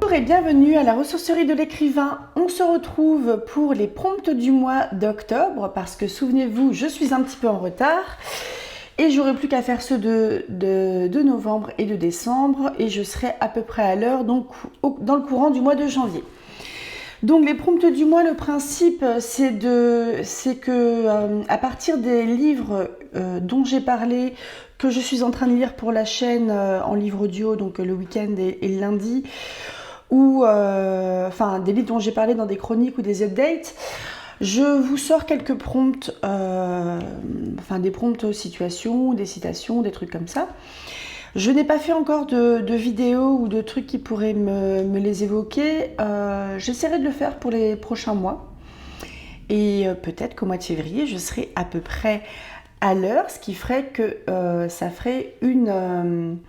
Bonjour et bienvenue à la ressourcerie de l'écrivain. On se retrouve pour les prompts du mois d'octobre parce que souvenez-vous, je suis un petit peu en retard et j'aurai plus qu'à faire ceux de novembre et de décembre et je serai à peu près à l'heure donc dans le courant du mois de janvier. Donc les prompts du mois, le principe c'est que à partir des livres dont j'ai parlé, que je suis en train de lire pour la chaîne en livre audio, donc le week-end et le lundi, ou des livres dont j'ai parlé dans des chroniques ou des updates, je vous sors quelques prompts, des prompts situations, des citations, des trucs comme ça. Je n'ai pas fait encore de vidéos ou de trucs qui pourraient me les évoquer. J'essaierai de le faire pour les prochains mois. Et peut-être qu'au mois de février, je serai à peu près à l'heure, ce qui ferait que ça ferait une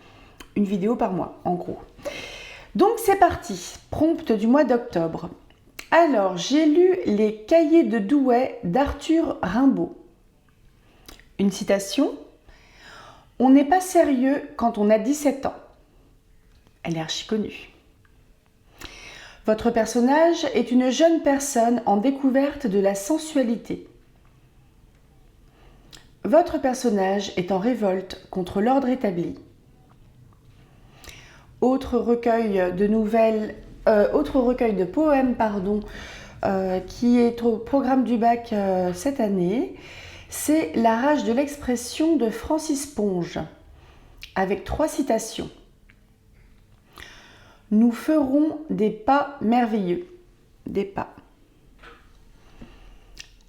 vidéo par mois, en gros. Donc c'est parti, prompt du mois d'octobre. Alors, j'ai lu Les Cahiers de Douai d'Arthur Rimbaud. Une citation. On n'est pas sérieux quand on a 17 ans. Elle est archi connue. Votre personnage est une jeune personne en découverte de la sensualité. Votre personnage est en révolte contre l'ordre établi. Autre recueil de poèmes, qui est au programme du bac cette année, c'est La rage de l'expression de Francis Ponge, avec 3 citations. Nous ferons des pas merveilleux. Des pas.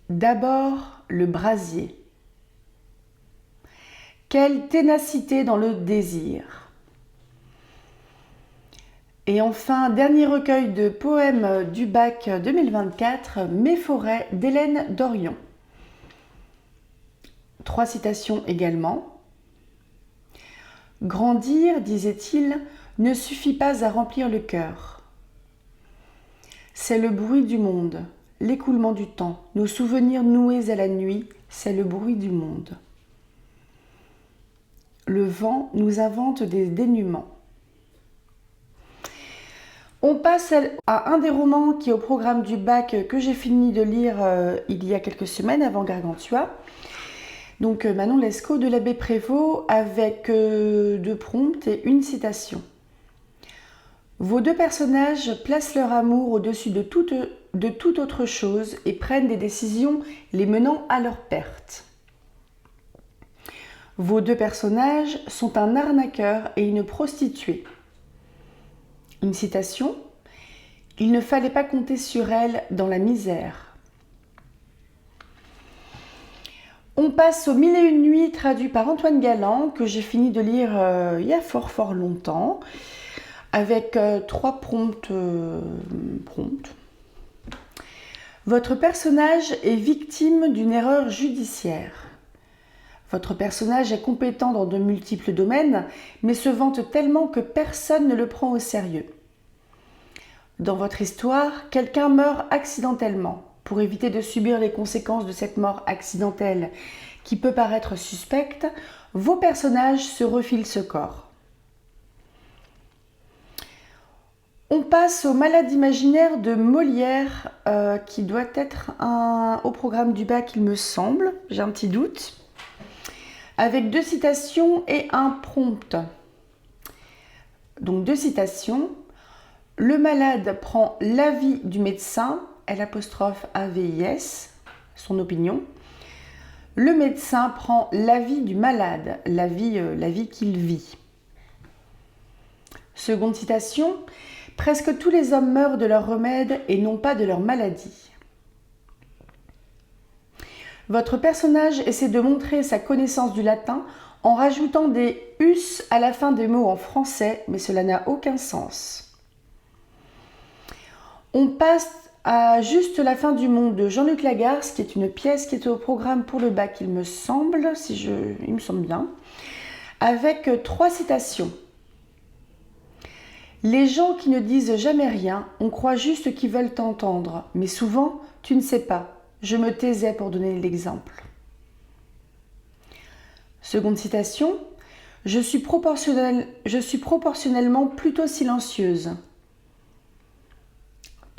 D'abord, le brasier. Quelle ténacité dans le désir. Et enfin, dernier recueil de poèmes du bac 2024, Mes forêts d'Hélène Dorion. 3 citations également. Grandir, disait-il, ne suffit pas à remplir le cœur. C'est le bruit du monde, l'écoulement du temps, nos souvenirs noués à la nuit, c'est le bruit du monde. Le vent nous invente des dénûments. On passe à un des romans qui est au programme du bac que j'ai fini de lire il y a quelques semaines avant Gargantua. Donc Manon Lescaut de l'abbé Prévost avec 2 prompts et une citation. Vos 2 personnages placent leur amour au-dessus de toute autre chose et prennent des décisions les menant à leur perte. Vos 2 personnages sont un arnaqueur et une prostituée. Une citation. Il ne fallait pas compter sur elle dans la misère. On passe aux 1001 nuits traduit par Antoine Galland que j'ai fini de lire il y a fort longtemps avec 3 prompts. Votre personnage est victime d'une erreur judiciaire. Votre personnage est compétent dans de multiples domaines, mais se vante tellement que personne ne le prend au sérieux. Dans votre histoire, quelqu'un meurt accidentellement. Pour éviter de subir les conséquences de cette mort accidentelle, qui peut paraître suspecte, vos personnages se refilent ce corps. On passe au Malade imaginaire de Molière, qui doit être au programme du bac, il me semble, j'ai un petit doute. Avec 2 citations et un prompt. Donc 2 citations. Le malade prend l'avis du médecin, L'AVIS, son opinion. Le médecin prend l'avis du malade, la vie qu'il vit. Seconde citation. Presque tous les hommes meurent de leur remède et non pas de leur maladie. Votre personnage essaie de montrer sa connaissance du latin en rajoutant des « us » à la fin des mots en français, mais cela n'a aucun sens. On passe à Juste la fin du monde de Jean-Luc Lagarce, qui est une pièce qui est au programme pour le bac, il me semble, il me semble bien, avec 3 citations. Les gens qui ne disent jamais rien, on croit juste qu'ils veulent t'entendre, mais souvent, tu ne sais pas. Je me taisais pour donner l'exemple. Seconde citation. Je suis proportionnellement plutôt silencieuse.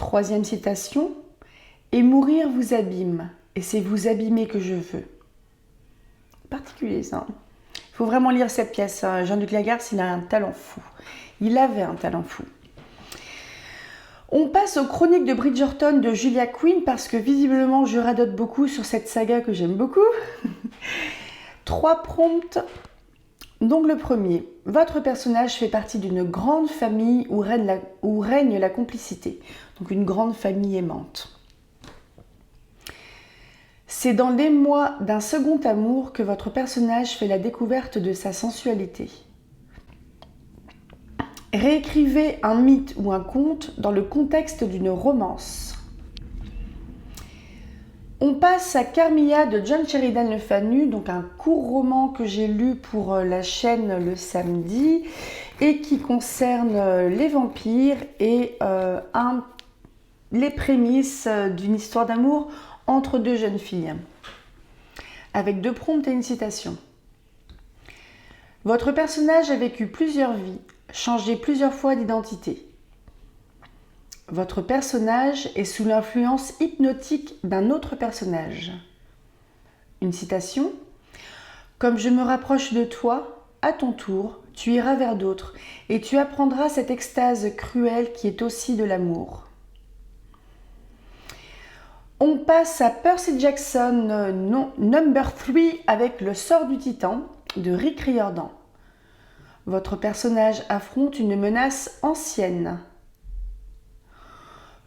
Troisième citation, « Et mourir vous abîme, et c'est vous abîmer que je veux. » Particulier ça. Il faut vraiment lire cette pièce. Jean-Luc Lagarce, il a un talent fou. Il avait un talent fou. On passe aux chroniques de Bridgerton de Julia Quinn parce que visiblement je radote beaucoup sur cette saga que j'aime beaucoup. 3 prompts. Donc le premier, votre personnage fait partie d'une grande famille où règne la complicité. Donc une grande famille aimante. C'est dans l'émoi d'un second amour que votre personnage fait la découverte de sa sensualité. Réécrivez un mythe ou un conte dans le contexte d'une romance. On passe à Carmilla de John Sheridan Le Fanu, donc un court roman que j'ai lu pour la chaîne le samedi et qui concerne les vampires et les prémices d'une histoire d'amour entre 2 jeunes filles, avec 2 prompts et une citation. Votre personnage a vécu plusieurs vies, changé plusieurs fois d'identité. Votre personnage est sous l'influence hypnotique d'un autre personnage. Une citation. Comme je me rapproche de toi, à ton tour, tu iras vers d'autres et tu apprendras cette extase cruelle qui est aussi de l'amour. On passe à Percy Jackson Number 3 avec Le sort du titan de Rick Riordan. Votre personnage affronte une menace ancienne.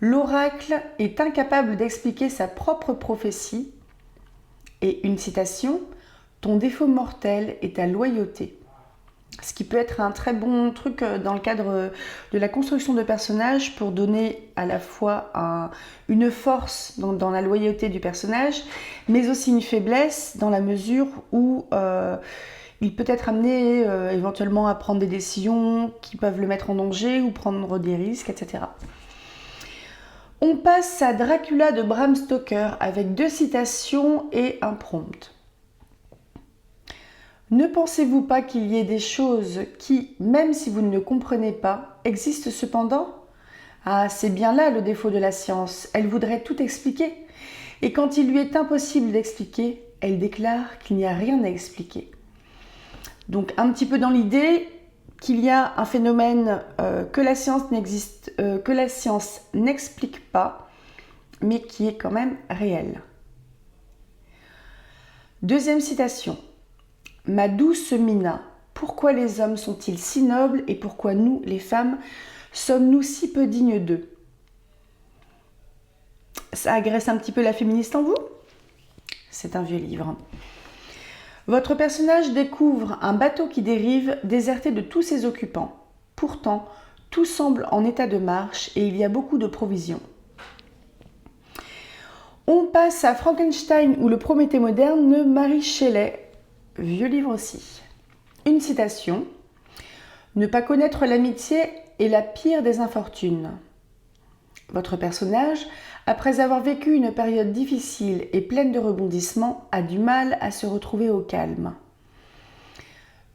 L'oracle est incapable d'expliquer sa propre prophétie. Et une citation, « Ton défaut mortel est ta loyauté ». Ce qui peut être un très bon truc dans le cadre de la construction de personnages pour donner à la fois une force dans la loyauté du personnage, mais aussi une faiblesse dans la mesure où il peut être amené éventuellement à prendre des décisions qui peuvent le mettre en danger ou prendre des risques, etc. On passe à Dracula de Bram Stoker avec 2 citations et un prompt. Ne pensez-vous pas qu'il y ait des choses qui, même si vous ne le comprenez pas, existent cependant ? Ah, c'est bien là le défaut de la science, elle voudrait tout expliquer. Et quand il lui est impossible d'expliquer, elle déclare qu'il n'y a rien à expliquer. Donc un petit peu dans l'idée qu'il y a un phénomène que la science n'explique pas, mais qui est quand même réel. Deuxième citation. Ma douce Mina, pourquoi les hommes sont-ils si nobles et pourquoi nous, les femmes, sommes-nous si peu dignes d'eux ? Ça agresse un petit peu la féministe en vous ? C'est un vieux livre. Votre personnage découvre un bateau qui dérive, déserté de tous ses occupants. Pourtant, tout semble en état de marche et il y a beaucoup de provisions. On passe à Frankenstein ou le Prométhée moderne de Mary Shelley. Vieux livre aussi. Une citation. Ne pas connaître l'amitié est la pire des infortunes. Votre personnage, après avoir vécu une période difficile et pleine de rebondissements, a du mal à se retrouver au calme.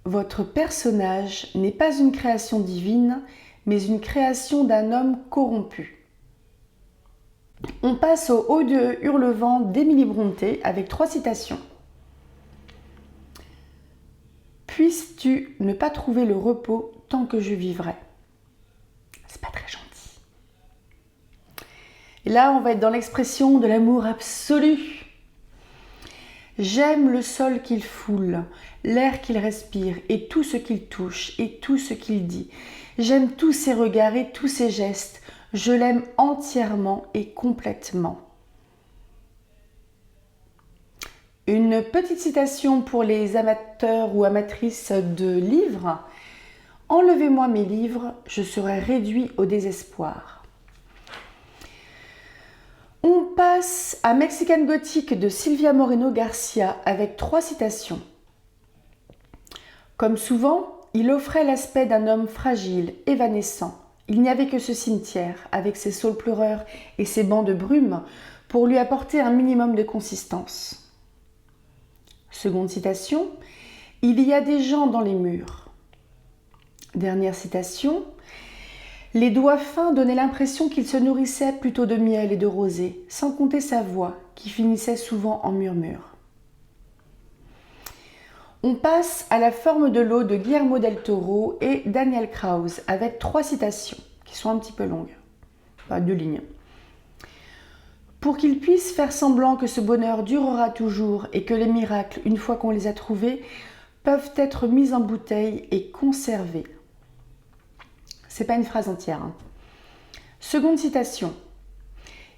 Votre personnage n'est pas une création divine, mais une création d'un homme corrompu. On passe au Haut de Hurlevent d'Émilie Brontë avec 3 citations. Puisses-tu ne pas trouver le repos tant que je vivrai ? C'est pas très gentil. Et là, on va être dans l'expression de l'amour absolu. J'aime le sol qu'il foule, l'air qu'il respire et tout ce qu'il touche et tout ce qu'il dit. J'aime tous ses regards et tous ses gestes. Je l'aime entièrement et complètement. Une petite citation pour les amateurs ou amatrices de livres. Enlevez-moi mes livres, je serai réduit au désespoir. On passe à Mexican Gothic de Silvia Moreno Garcia avec 3 citations. Comme souvent, il offrait l'aspect d'un homme fragile, évanescent. Il n'y avait que ce cimetière, avec ses saules pleureurs et ses bancs de brume, pour lui apporter un minimum de consistance. Seconde citation, il y a des gens dans les murs. Dernière citation, Les doigts fins donnaient l'impression qu'il se nourrissait plutôt de miel et de rosée, sans compter sa voix, qui finissait souvent en murmure. On passe à La forme de l'eau de Guillermo del Toro et Daniel Krauss, avec 3 citations, qui sont un petit peu longues, pas 2 lignes. Pour qu'il puisse faire semblant que ce bonheur durera toujours et que les miracles, une fois qu'on les a trouvés, peuvent être mis en bouteille et conservés. C'est pas une phrase entière. Seconde citation.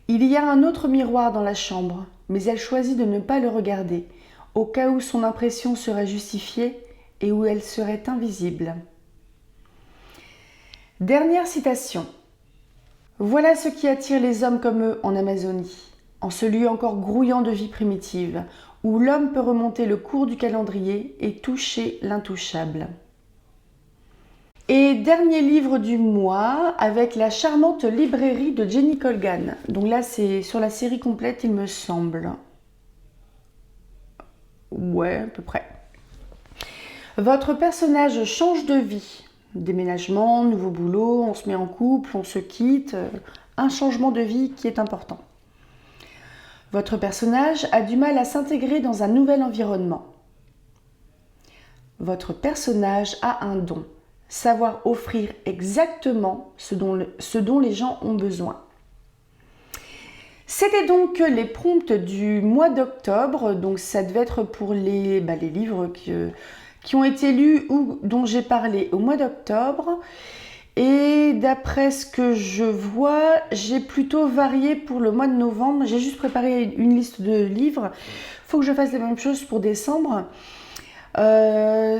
Il y a un autre miroir dans la chambre, mais elle choisit de ne pas le regarder, au cas où son impression serait justifiée et où elle serait invisible. Dernière citation. Voilà ce qui attire les hommes comme eux en Amazonie, en ce lieu encore grouillant de vie primitive, où l'homme peut remonter le cours du calendrier et toucher l'intouchable. Et dernier livre du mois avec La charmante librairie de Jenny Colgan. Donc là, c'est sur la série complète, il me semble. Ouais, à peu près. Votre personnage change de vie. Déménagement, nouveau boulot, on se met en couple, on se quitte. Un changement de vie qui est important. Votre personnage a du mal à s'intégrer dans un nouvel environnement. Votre personnage a un don. Savoir offrir exactement ce dont les gens ont besoin. C'était donc les prompts du mois d'octobre, donc ça devait être pour les livres qui ont été lus ou dont j'ai parlé au mois d'octobre. Et d'après ce que je vois, j'ai plutôt varié pour le mois de novembre. J'ai juste préparé une liste de livres. Il faut que je fasse la même chose pour décembre.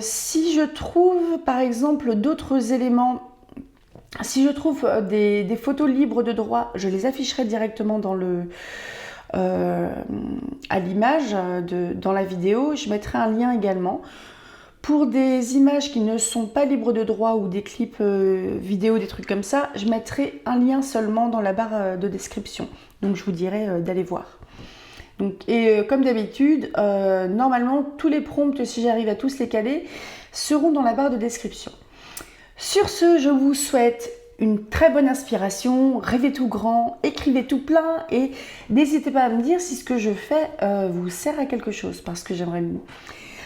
Si je trouve par exemple d'autres éléments, si je trouve des photos libres de droit, je les afficherai directement dans à l'image dans la vidéo. Je mettrai un lien également. Pour des images qui ne sont pas libres de droit ou des clips vidéo, des trucs comme ça, je mettrai un lien seulement dans la barre de description. Donc je vous dirai d'aller voir. Donc, et comme d'habitude, normalement, tous les prompts, si j'arrive à tous les caler, seront dans la barre de description. Sur ce, je vous souhaite une très bonne inspiration, rêvez tout grand, écrivez tout plein et n'hésitez pas à me dire si ce que je fais vous sert à quelque chose parce que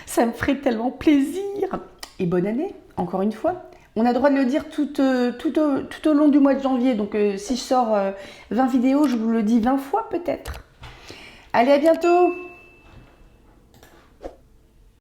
ça me ferait tellement plaisir. Et bonne année, encore une fois. On a le droit de le dire tout au long du mois de janvier, donc si je sors 20 vidéos, je vous le dis 20 fois peut-être. Allez, à bientôt!